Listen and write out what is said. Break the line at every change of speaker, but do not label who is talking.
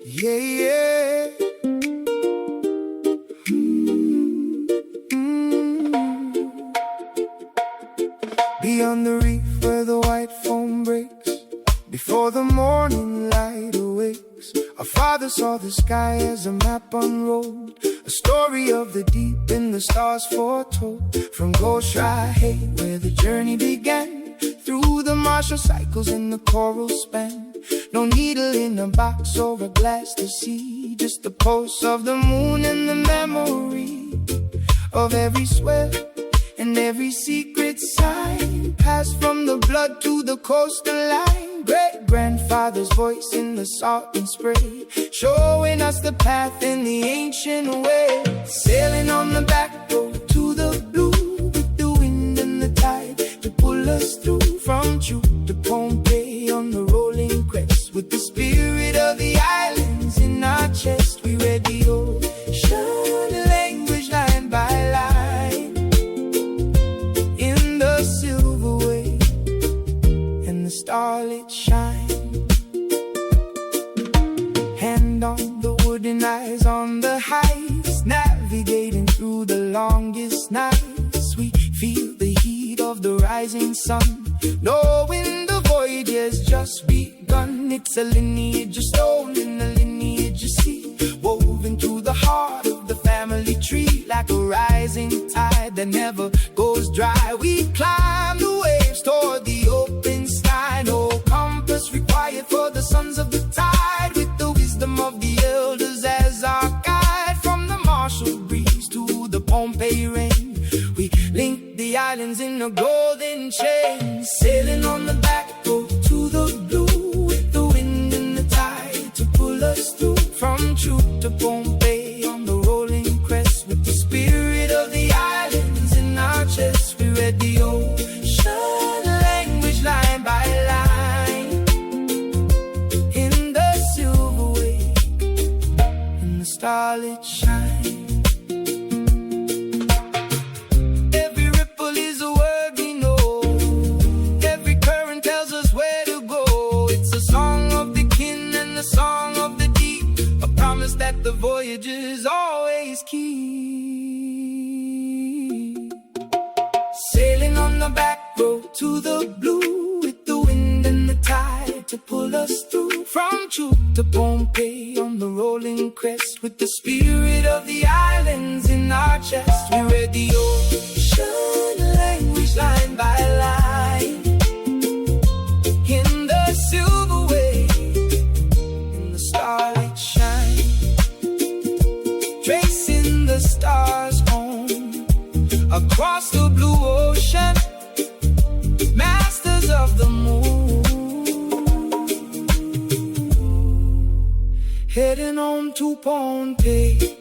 Yeah, yeah. Beyond the reef where the white foam breaks, before the morning light awakes, our father saw the sky as a map unrolled, a story of the deep in the stars foretold. From Ghost Rahe, where the journey began, through the martial cycles in the coral span. No needle in a box or a glass to see, just the pulse of the moon and the memory of every sweat and every secret sign, passed from the blood to the coastal line. Great-grandfather's voice in the salt and spray, showing us the path in the ancient way. Sailing on the back road to the blue, with the wind and the tide to pull us through. From Chuk to Pompeii on the rolling crest, with the spirit of the islands in our chest. We read the ocean language line by line, in the silver wave and the starlit shine. Hand on the wooden eyes on the heights, navigating through the longest nights. We feel the heat of the rising sun, knowing the voyage has just begun. It's a lineage of stone and a lineage of sea, woven through the heart of the family tree, like a rising tide that never goes dry. We climb the waves toward the open sky, no compass required for the sons of the tide, with the wisdom of the elders as our guide. From the martial breeze to the Pompeii rain, we link the islands in a golden chain. Sailing on the back road to the blue, with the wind and the tide to pull us through. From Chuk to Pompeii on the rolling crest, with the spirit of the islands in our chest. We read the ocean language line by line, in the silver wave and the starlit shine. That the voyage is always key. Sailing on the back road to the blue, with the wind and the tide to pull us through. From Chuk to Pompeii on the rolling crest, with the spirit of the islands in our chest. We read the ocean language line by line, in the silver wave, in the starlight shine, tracing the stars home across the blue ocean, masters of the moon, heading on to Pompeii.